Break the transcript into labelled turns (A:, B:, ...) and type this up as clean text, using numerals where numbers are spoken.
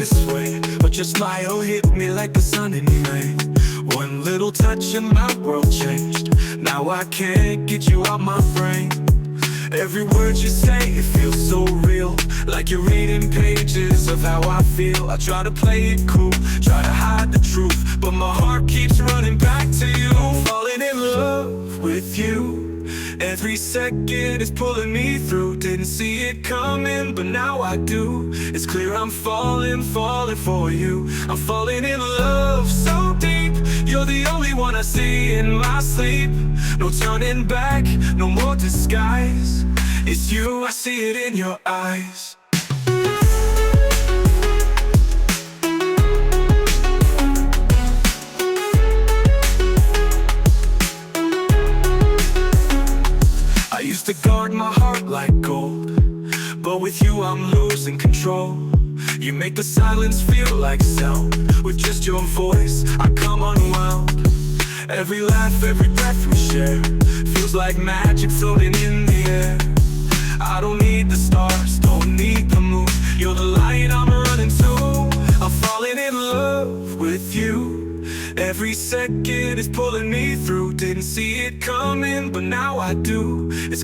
A: this way, but your smile hit me like the sun in May. One little touch and my world changed. Now I can't get you out my brain. Every word you say, it feels so real, like you're reading pages of how I feel. I try to play it cool, try to hide the truth, but my heart keeps running back to you. Falling in love with you, every second is pulling me through. Didn't see it coming, but now I do. It's clear I'm falling for you. I'm falling in love so deep. You're the only one I see in my sleep. No turning back, no more disguise. It's you, I see it in your eyes. I used to guard my heart like gold, but with you I'm losing control. You make the silence feel like sound. With just your voice, I come unwound. Every laugh, every breath we share feels like magic floating in the air. I don't need the stars, don't need the moon. You're the light I'm running to. I'm falling in love with you. Every second is pulling me through. Didn't see it coming, but now I do. It's